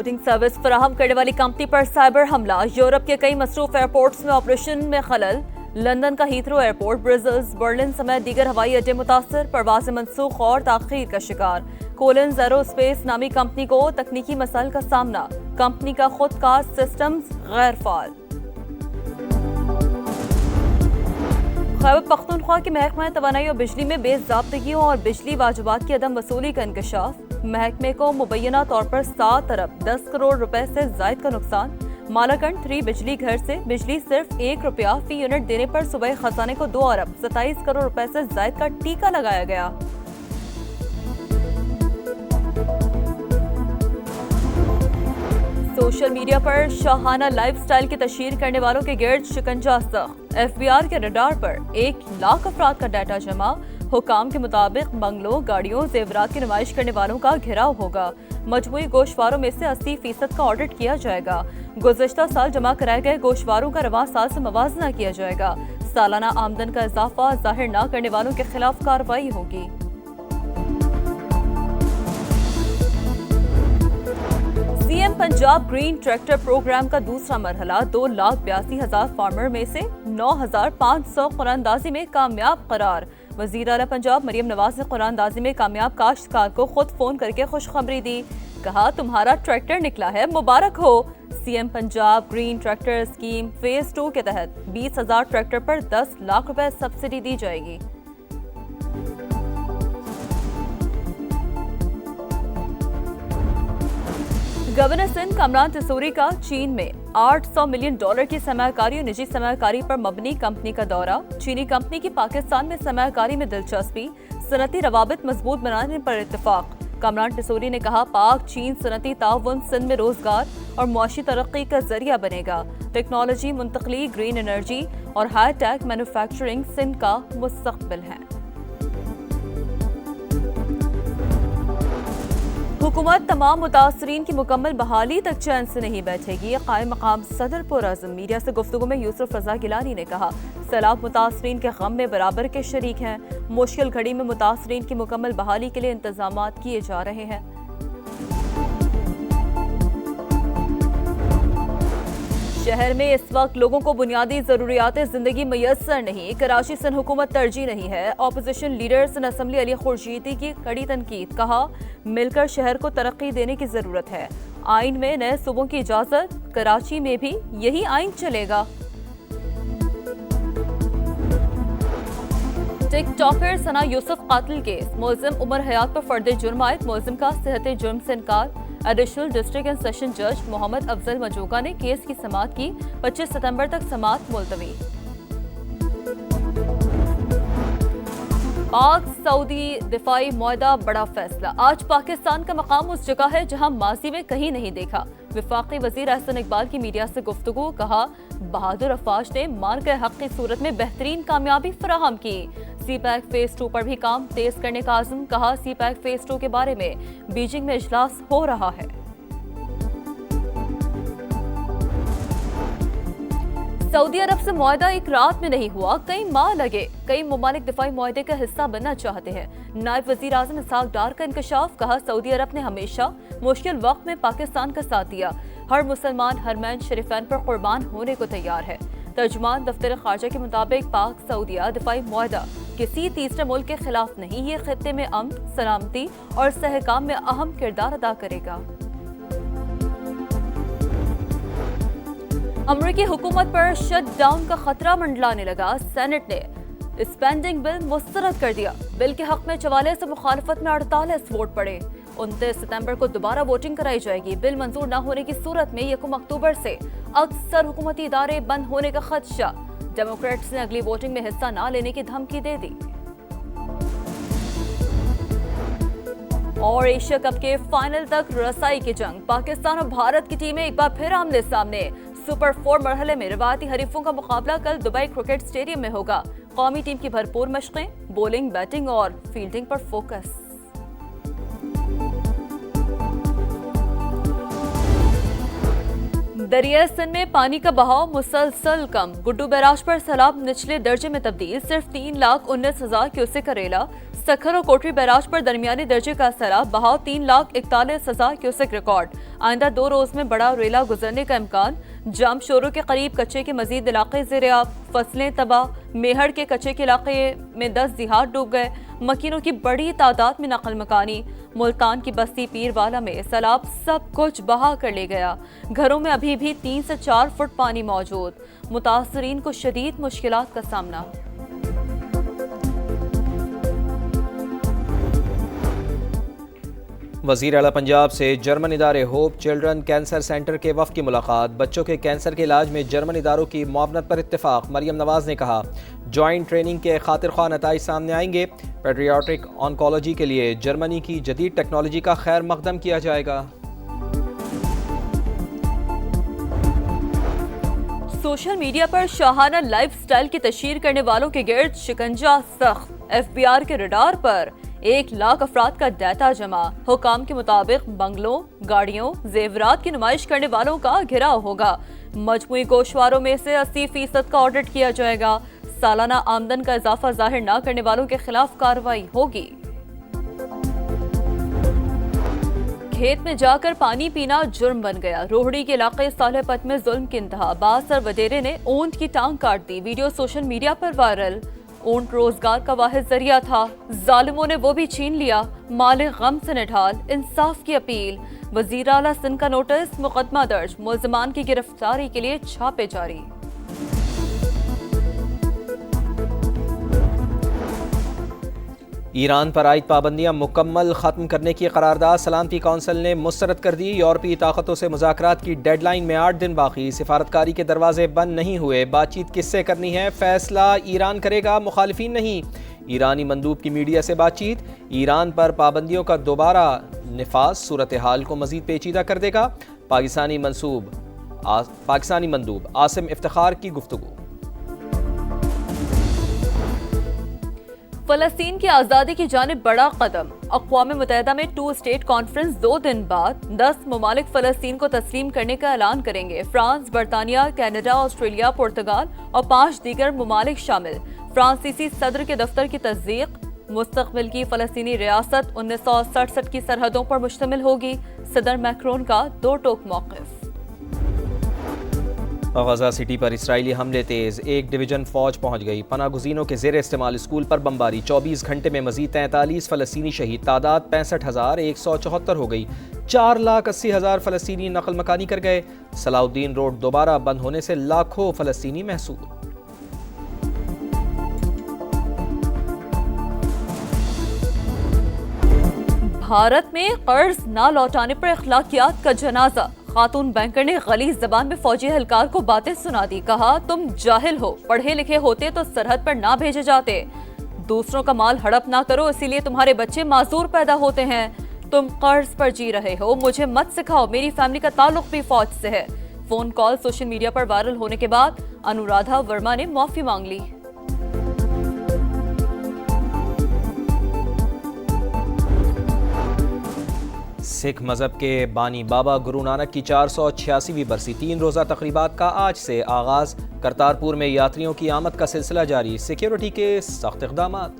Clouding service फराहम करने वाली कंपनी पर साइबर हमला। यूरोप के कई मसरूफ एयरपोर्ट्स में ऑपरेशन में खलल। लंदन का हीथ्रो एयरपोर्ट, ब्रसेल्स, बर्लिन समेत दीगर हवाई अड्डे मुतासर, परवाज़ें मनसूख और ताख़ीर का शिकार। कोलिंस एरोस्पेस नामी कंपनी को तकनीकी मसाइल का सामना। कंपनी का खुदकार सिस्टम्स गैर फाल। खैबर पख्तूनख्वा के महकमा तवानाई और बिजली में बेज़ाब्तगियों और बिजली वाजिबात की अदम वसूली का इंकशाफ। महकमे को मुबैना तौर पर 7 अरब 10 करोड़ रुपए से जायद का नुकसान। मालाकंड 3 बिजली घर से बिजली सिर्फ ₹1 फी यूनिट देने पर सूबाई खजाने को 2 अरब 27 करोड़ रुपए से जायद का टीका लगाया गया। सोशल मीडिया पर शाहाना लाइफस्टाइल की तशहीर करने वालों के गिर्द शिकंजा सख्त। FBI के रडार पर 1 लाख अफराद का डाटा जमा। हुकाम के मुताबिक बंगलों, गाड़ियों, जेवरात की नुमाइश करने वालों का घेराव होगा। मजमूई गोशवारों में से 80% का ऑडिट किया जाएगा। गुज़श्ता साल जमा कराए गए गोशवारों का रवां साल से मवाजना किया जाएगा। सालाना आमदन का इजाफा जाहिर न करने वालों के खिलाफ कार्रवाई होगी। CM Punjab green tractor programme का दूसरा मरहला 2,82,000 फार्मर में से 9,500 कुरानदाजी में कामयाब करार। वज़ीर आला पंजाब मरियम नवाज ने कुरानदाजी में कामयाब काश्तकार को खुद फोन करके खुशखबरी दी। कहा, तुम्हारा ट्रैक्टर निकला है, मुबारक हो। CM Punjab green tractor scheme phase 2 के तहत 20,000 ट्रैक्टर पर 10 लाख रुपए सब्सिडी दी जाएगी। गवर्नर सिंध कमरान तिसूरी का चीन में $800 मिलियन की सरमायाकारी और निजी सरमायाकारी पर मबनी कंपनी का दौरा। चीनी कंपनी की पाकिस्तान में सरमायाकारी में दिलचस्पी। सनती रवाबित मजबूत बनाने पर इत्तेफाक। कमरान तिसूरी ने कहा, पाक चीन सनती ताउन सिंध में रोजगार और मुआशी तरक्की का जरिया बनेगा। टेक्नोलॉजी मुंतकली, ग्रीन एनर्जी और हाई टेक मैन्युफैक्चरिंग सिंध का मुस्तकबिल है। हुकूमत तमाम मुतासरीन की मुकम्मल बहाली तक चैन से नहीं बैठेगी। कायम मकाम सदर पुरअज़्म मीडिया से गुफ्तगू में यूसुफ रज़ा गिलानी ने कहा, सैलाब मुतासरीन के गम में बराबर के शरीक हैं। मुश्किल घड़ी में मुतासरीन की मुकम्मल बहाली के लिए इंतजामात किए जा रहे हैं। शहर में इस वक्त लोगों को बुनियादी जरूरियात जिंदगी मैसर नहीं। कराची सिंध हुकूमत तरजीह नहीं है। Opposition leader Sindh assembly Ali Khurshidi की कड़ी तनकीद। कहा, मिलकर शहर को तरक्की देने की जरूरत है। आइन में नए सूबों की इजाजत, कराची में भी यही आइन चलेगा। टिकटॉकर सना यूसुफ कातिल केस, मुलजिम उमर हयात पर फर्द जुर्म आयद। मुलजिम का सेहत जुर्म से इनकार। एडिशनल डिस्ट्रिक्ट एंड सेशन जज मोहम्मद अफजल मजूका ने केस की समाअत की। 25 सितंबर तक समाअत मुलतवी। पाक सऊदी दिफाई मुआहदा बड़ा फैसला। आज पाकिस्तान का मकाम उस जगह है जहां माजी में कहीं नहीं देखा। वफाकी वजीर एहसन इकबाल की मीडिया से गुफ्तगू। कहा, बहादुर अफवाज ने मान के हक की सूरत में बेहतरीन कामयाबी फराहम की। सी पैक फेज 2 पर भी काम तेज करने का आज़म। कहा, सी पैक फेज 2 के बारे में बीजिंग में इजलास हो रहा है। सऊदी अरब से मुआहदा एक रात में नहीं हुआ, कई माह लगे। कई ममालिक दिफाई मुआहदे का हिस्सा बनना चाहते हैं। नायब वजीर आज़म इसहाक डार का इंकशाफ। कहा, सऊदी अरब ने हमेशा मुश्किल वक्त में पाकिस्तान का साथ दिया। हर मुसलमान हरमैन शरीफैन पर कुर्बान होने को तैयार है। तर्जुमान दफ्तर खारजा के मुताबिक पाक सऊदिया दिफाई मुआहदा किसी तीसरे मुल्क के खिलाफ नहीं, ये खित्ते में अमन, सलामती और सहकाम में अहम किरदार अदा करेगा। अमरीकी हुकूमत पर शट डाउन का खतरा मंडलाने लगा। सेनेट ने स्पेंडिंग बिल मुस्तरद कर दिया। बिल के हक में 44 से मुखालफत में 48 वोट पड़े। 29 सितंबर को दोबारा वोटिंग कराई जाएगी। बिल मंजूर न होने की सूरत में 1 अक्टूबर से अक्सर हुकूमती इदारे बंद होने का खदशा। डेमोक्रेट्स ने अगली वोटिंग में हिस्सा न लेने की धमकी दे दी। और एशिया कप के फाइनल तक रसाई की जंग। पाकिस्तान और भारत की टीमें एक बार फिर आमने सामने। सुपर 4 मरहले में रिवायती हरीफों का मुकाबला कल दुबई क्रिकेट स्टेडियम में होगा। कौमी टीम की भरपूर मशकें, बॉलिंग, बैटिंग और फील्डिंग पर फोकस। दरिया सिंध में पानी का बहाव मुसलसल कम। गुड्डू बैराज पर सैलाब निचले दर्जे में तब्दील। सिर्फ 3,19,000 क्यूसेक का रेला। सखर और कोटरी बैराज पर दरमियानी दर्जे का सैलाब, बहाव 3,41,000 क्यूसेक रिकॉर्ड। आइंदा 2 रोज में बड़ा रेला गुजरने का इम्कान। जाम शोरों के करीब कच्चे के मजीद इलाके ज़ेर-ए-आब। फसलें तबाह। मेहड़ के कच्चे के इलाके में 10 दिहात डूब गए। मकीनों की बड़ी तादाद में नकल मकानी। मुल्तान की बस्ती पीरवाला में सैलाब सब कुछ बहा कर ले गया। घरों में अभी भी 3 से 4 फुट पानी मौजूद। मुतासरीन को शदीद मुश्किलात का सामना। वज़ीर आला पंजाब से जर्मन इदारे होप चिल्ड्रन कैंसर सेंटर के वफ़द की मुलाकात। बच्चों के कैंसर के इलाज में जर्मन इदारों की मुआवनत पर इत्तेफाक। मरियम नवाज ने कहा, जॉइंट ट्रेनिंग के खातिर ख्वाह नताइज सामने आएंगे। पेडियाट्रिक ऑन्कोलॉजी के लिए जर्मनी की जदीद टेक्नोलॉजी का खैर मकदम किया जाएगा। सोशल मीडिया पर शाहाना लाइफ स्टाइल की तशहीर करने वालों के गिर्द शिकंजा सख्त। FBI के रडार पर 1 लाख अफराद का डाटा जमा। हुकाम के मुताबिक बंगलों, गाड़ियों, जेवरात की नुमाइश करने वालों का घेराव होगा। मजमूई गोशवारों में से 80% का ऑडिट किया जाएगा। सालाना आमदन का इजाफा जाहिर न करने वालों के खिलाफ कार्रवाई होगी। खेत में जाकर पानी पीना जुर्म बन गया। रोहड़ी के इलाके सालेपत में जुल्म की इंतहा। बासर वडेरे ने ऊंट की टांग काट दी। वीडियो सोशल मीडिया पर वायरल। ऊंट रोजगार का वाहिद जरिया था, जालिमों ने वो भी छीन लिया। मालिक गम से निढाल, इंसाफ की अपील। वज़ीर आला सिंध का नोटिस, मुकदमा दर्ज। मुल्ज़िमान की गिरफ्तारी के लिए छापे जारी। ईरान पर आयद पाबंदियां मुकम्मल ख़त्म करने की करारदाद सलामती कौंसिल ने मुस्तरद कर दी। यूरोपीय ताकतों से मुज़ाकरात की डेडलाइन में 8 दिन बाकी। सिफारतकारी के दरवाजे बंद नहीं हुए। बातचीत किससे करनी है, फैसला ईरान करेगा, मुखालिफिन नहीं। ईरानी मंदूब की मीडिया से बातचीत। ईरान पर पाबंदियों का दोबारा निफाज सूरत हाल को मजीद पेचीदा कर देगा। पाकिस्तानी मंदूब आसिम इफ्तिखार की गुफ्तगू। फलस्तीन की आज़ादी की जानिब बड़ा कदम। अक़वाम मुत्तहिदा में 2 स्टेट कॉन्फ्रेंस 2 दिन बाद 10 ममालिक फलस्तीन को तस्लीम करने का ऐलान करेंगे। फ्रांस, बरतानिया, कनाडा, ऑस्ट्रेलिया, पुर्तगाल और 5 दीगर ममालिक शामिल। फ्रांसीसी सदर के दफ्तर की तस्दीक। मुस्तक़बिल की फलस्तीनी रियासत 1967 की सरहदों पर मुश्तमिल होगी। सदर मैक्रोन का 2 टोक मौक़िफ़। गजा सिटी पर इसराइली हमले तेज। 1 डिवीजन फौज पहुंच गई। पनाह गुज़ीनों के ज़ेर इस्तेमाल स्कूल पर बमबारी। 24 घंटे में मजीद 43 फ़लस्तीनी शहीद। तादाद 65,174 हो गई। 4,80,000 फ़लस्तीनी नकल मकानी कर गए। सलाउद्दीन रोड दोबारा बंद होने से लाखों फ़लस्तीनी महसूर। भारत में कर्ज न लौटाने पर अखलाकियात का जनाजा। खातून बैंकर ने गलीज़ ज़बान में फौजी एहलकार को बातें सुना दी। कहा, तुम जाहिल हो, पढ़े लिखे होते तो सरहद पर ना भेजे जाते। दूसरों का माल हड़प ना करो, इसीलिए तुम्हारे बच्चे माजूर पैदा होते हैं। तुम कर्ज पर जी रहे हो, मुझे मत सिखाओ, मेरी फैमिली का ताल्लुक भी फौज से है। फोन कॉल सोशल मीडिया पर वायरल होने के बाद अनुराधा वर्मा ने माफी मांग ली। सिख मजहब के बानी बाबा गुरु नानक की 486वीं बरसी। 3 रोज़ा तकरीबात का आज से आगाज। करतारपुर में यात्रियों की आमद का सिलसिला जारी। सिक्योरिटी के सख्त इक़दामात।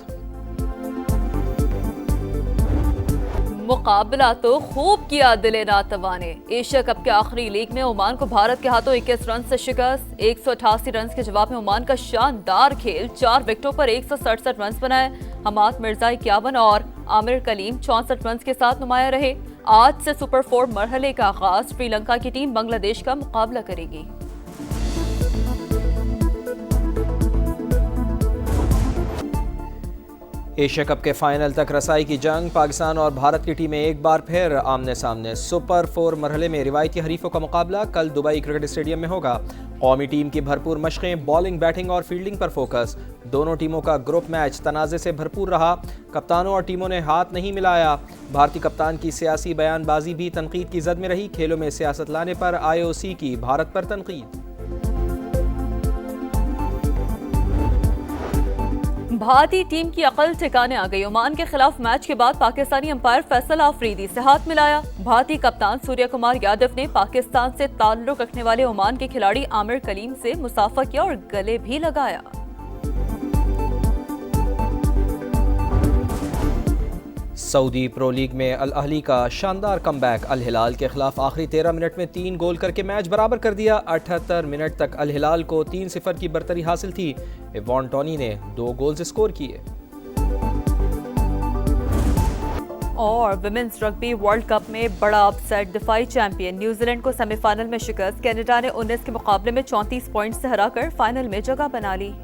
मुकाबला तो खूब किया दिले नातवा ने। एशिया कप के आखिरी लीग में ओमान को भारत के हाथों 21 रन से शिकस्त। 188 रन के जवाब में ओमान का शानदार खेल। 4 विकेटों पर 167 रन बनाए। हमाद मिर्जा 51 और आमिर कलीम 64 रन के साथ नुमाया रहे। आज से सुपर 4 मरहले का आगाज। श्रीलंका की टीम बांग्लादेश का मुकाबला करेगी। एशिया कप के फाइनल तक रसाई की जंग। पाकिस्तान और भारत की टीमें एक बार फिर आमने सामने। सुपर 4 मरहले में रिवायती हरीफों का मुकाबला कल दुबई क्रिकेट स्टेडियम में होगा। कौमी टीम की भरपूर मशकें, बॉलिंग, बैटिंग और फील्डिंग पर फोकस। दोनों टीमों का ग्रुप मैच तनाज़े से भरपूर रहा। कप्तानों और टीमों ने हाथ नहीं मिलाया। भारतीय कप्तान की सियासी बयानबाजी भी तनकीद की जद में रही। खेलों में सियासत लाने पर IOC की भारत पर तनकीद। भारतीय टीम की अकल ठिकाने आ गई। ओमान के खिलाफ मैच के बाद पाकिस्तानी अंपायर फैसल आफरीदी से हाथ मिलाया। भारतीय कप्तान सूर्य कुमार यादव ने पाकिस्तान से ताल्लुक रखने वाले ओमान के खिलाड़ी आमिर कलीम से मुसाफा किया और गले भी लगाया। सऊदी प्रो लीग में अल अहली का शानदार कमबैक। अल हिलाल के खिलाफ आखिरी 13 मिनट में 3 गोल करके मैच बराबर कर दिया। 78 मिनट तक अल हिलाल को 3-0 की बरतरी हासिल थी। इवान टोनी ने 2 गोल्स स्कोर किए। और विमेंस रग्बी वर्ल्ड कप में बड़ा अपसेट। दिफाई चैंपियन न्यूजीलैंड को सेमीफाइनल में शिकस्त। कनाडा ने 19 के मुकाबले में 34 पॉइंट्स से हराकर फाइनल में जगह बना ली।